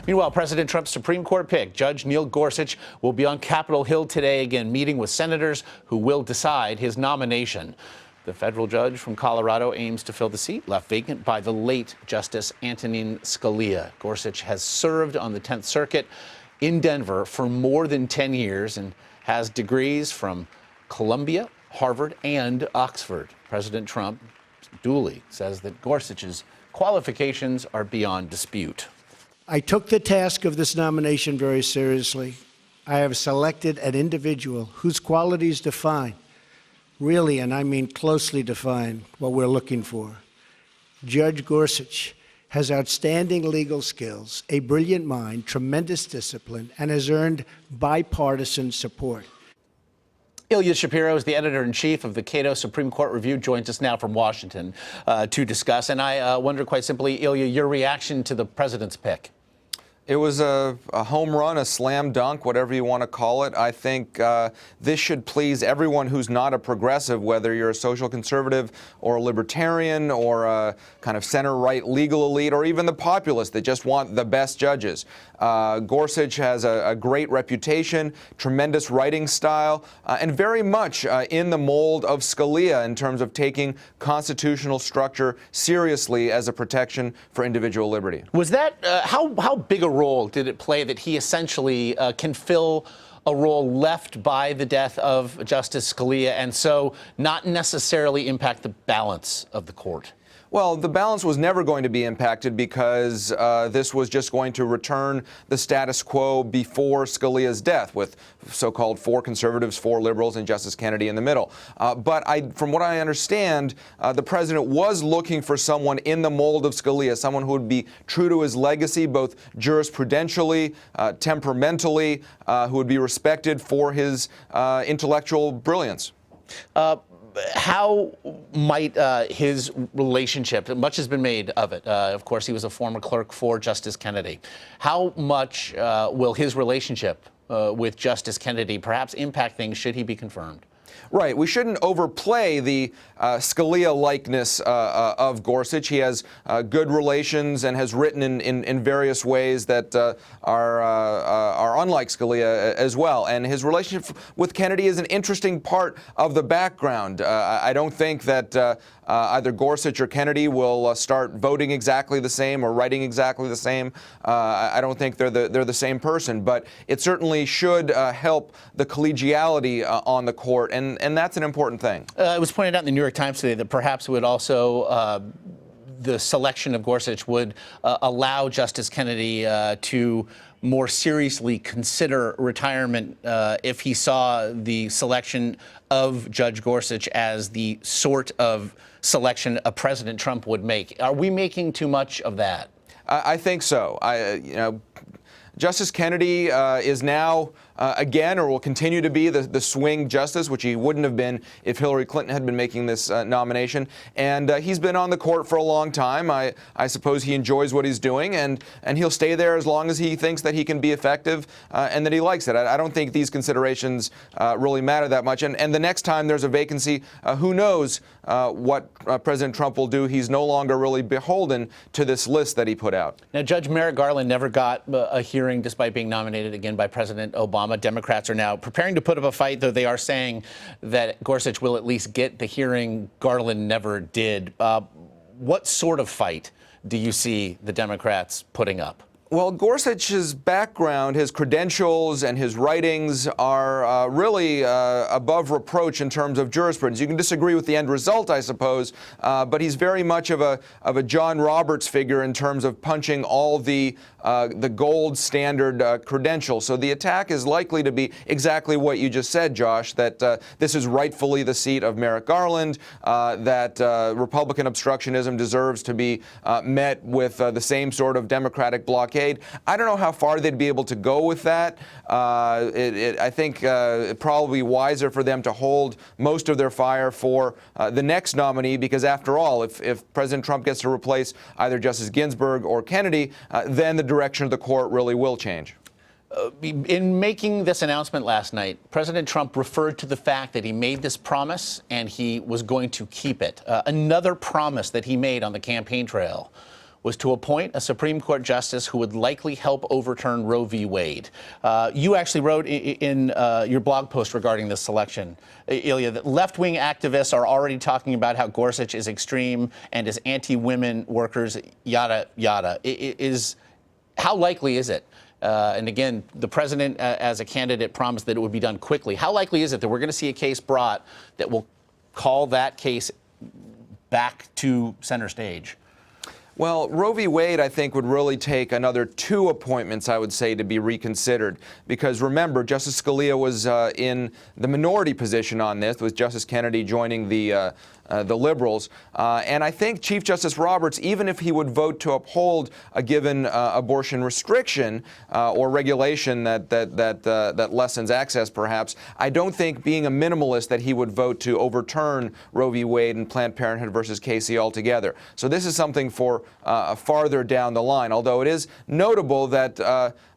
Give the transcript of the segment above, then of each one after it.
Meanwhile, President Trump's Supreme Court pick, Judge Neil Gorsuch, will be on Capitol Hill today, again meeting with senators who will decide his nomination. The federal judge from Colorado aims to fill the seat left vacant by the late Justice Antonin Scalia. Gorsuch has served on the 10th Circuit in Denver for more than 10 years and has degrees from Columbia, Harvard, and Oxford. President Trump duly says that Gorsuch's qualifications are beyond dispute. I took the task of this nomination very seriously. I have selected an individual whose qualities define, really, and I mean closely define, what we're looking for. Judge Gorsuch has outstanding legal skills, a brilliant mind, tremendous discipline, and has earned bipartisan support. Ilya Shapiro is the editor-in-chief of the Cato Supreme Court Review, joins us now from Washington to discuss. And I wonder, quite simply, Ilya, your reaction to the president's pick. It was a home run, a slam dunk, whatever you want to call it. I think this should please everyone who's not a progressive, whether you're a social conservative or a libertarian or a kind of center-right legal elite or even the populists that just want the best judges. Gorsuch has a great reputation, tremendous writing style, and very much in the mold of Scalia in terms of taking constitutional structure seriously as a protection for individual liberty. Was that how big a role did it play that he essentially can fill a role left by the death of Justice Scalia and so not necessarily impact the balance of the court? Well, the balance was never going to be impacted because this was just going to return the status quo before Scalia's death, with so-called 4 conservatives, 4 liberals, and Justice Kennedy in the middle. But from what I understand, the president was looking for someone in the mold of Scalia, someone who would be true to his legacy, both jurisprudentially, temperamentally, who would be respected for his intellectual brilliance. How might his relationship, much has been made of it, of course, he was a former clerk for Justice Kennedy. How much will his relationship with Justice Kennedy perhaps impact things should he be confirmed? Right. We shouldn't overplay the Scalia likeness of Gorsuch. He has good relations and has written in various ways that are unlike Scalia as well. And his relationship with Kennedy is an interesting part of the background. I don't think that either Gorsuch or Kennedy will start voting exactly the same or writing exactly the same. I don't think they're the same person, but it certainly should help the collegiality on the court, and that's an important thing. It was pointed out in the New York Times today that perhaps it would also the selection of Gorsuch would allow Justice Kennedy to more seriously consider retirement if he saw the selection of Judge Gorsuch as the sort of selection a President Trump would make. Are we making too much of that? I think so. Justice Kennedy is now, again, or will continue to be the swing justice, which he wouldn't have been if Hillary Clinton had been making this nomination. And he's been on the court for a long time. I suppose he enjoys what he's doing, and he'll stay there as long as he thinks that he can be effective and that he likes it. I don't think these considerations really matter that much. And the next time there's a vacancy, who knows what President Trump will do. He's no longer really beholden to this list that he put out. Now, Judge Merrick Garland never got a hearing despite being nominated again by President Obama. Democrats are now preparing to put up a fight, though they are saying that Gorsuch will at least get the hearing Garland never did. What sort of fight do you see the Democrats putting up? Well, Gorsuch's background, his credentials, and his writings are really above reproach in terms of jurisprudence. You can disagree with the end result, I suppose, but he's very much of a John Roberts figure in terms of punching all the gold standard credentials. So the attack is likely to be exactly what you just said, Josh, that this is rightfully the seat of Merrick Garland, that Republican obstructionism deserves to be met with the same sort of Democratic blockade. I don't know how far they'd be able to go with that. I think it'd probably be wiser for them to hold most of their fire for the next nominee, because after all, if President Trump gets to replace either Justice Ginsburg or Kennedy, then the direction of the court really will change. In making this announcement last night, President Trump referred to the fact that he made this promise and he was going to keep it. Another promise that he made on the campaign trail was to appoint a Supreme Court justice who would likely help overturn Roe v. Wade. You actually wrote in your blog post regarding this selection, Ilya, that left-wing activists are already talking about how Gorsuch is extreme and is anti-women workers, yada, yada. How likely is it? And again, the president, as a candidate, promised that it would be done quickly. How likely is it that we're going to see a case brought that will call that case back to center stage? Well, Roe v. Wade, I think, would really take another 2 appointments, I would say, to be reconsidered. Because remember, Justice Scalia was in the minority position on this, with Justice Kennedy joining the liberals. And I think Chief Justice Roberts, even if he would vote to uphold a given abortion restriction or regulation that lessens access, perhaps, I don't think, being a minimalist, that he would vote to overturn Roe v. Wade and Planned Parenthood versus Casey altogether. So this is something for farther down the line, although it is notable that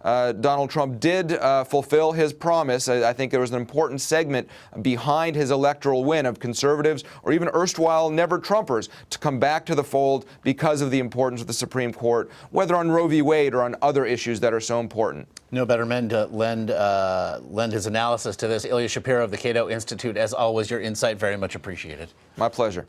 Donald Trump did fulfill his promise. I think there was an important segment behind his electoral win of conservatives or even erstwhile never-Trumpers to come back to the fold because of the importance of the Supreme Court, whether on Roe v. Wade or on other issues that are so important. No better men to lend his analysis to this. Ilya Shapiro of the Cato Institute, as always, your insight very much appreciated. My pleasure.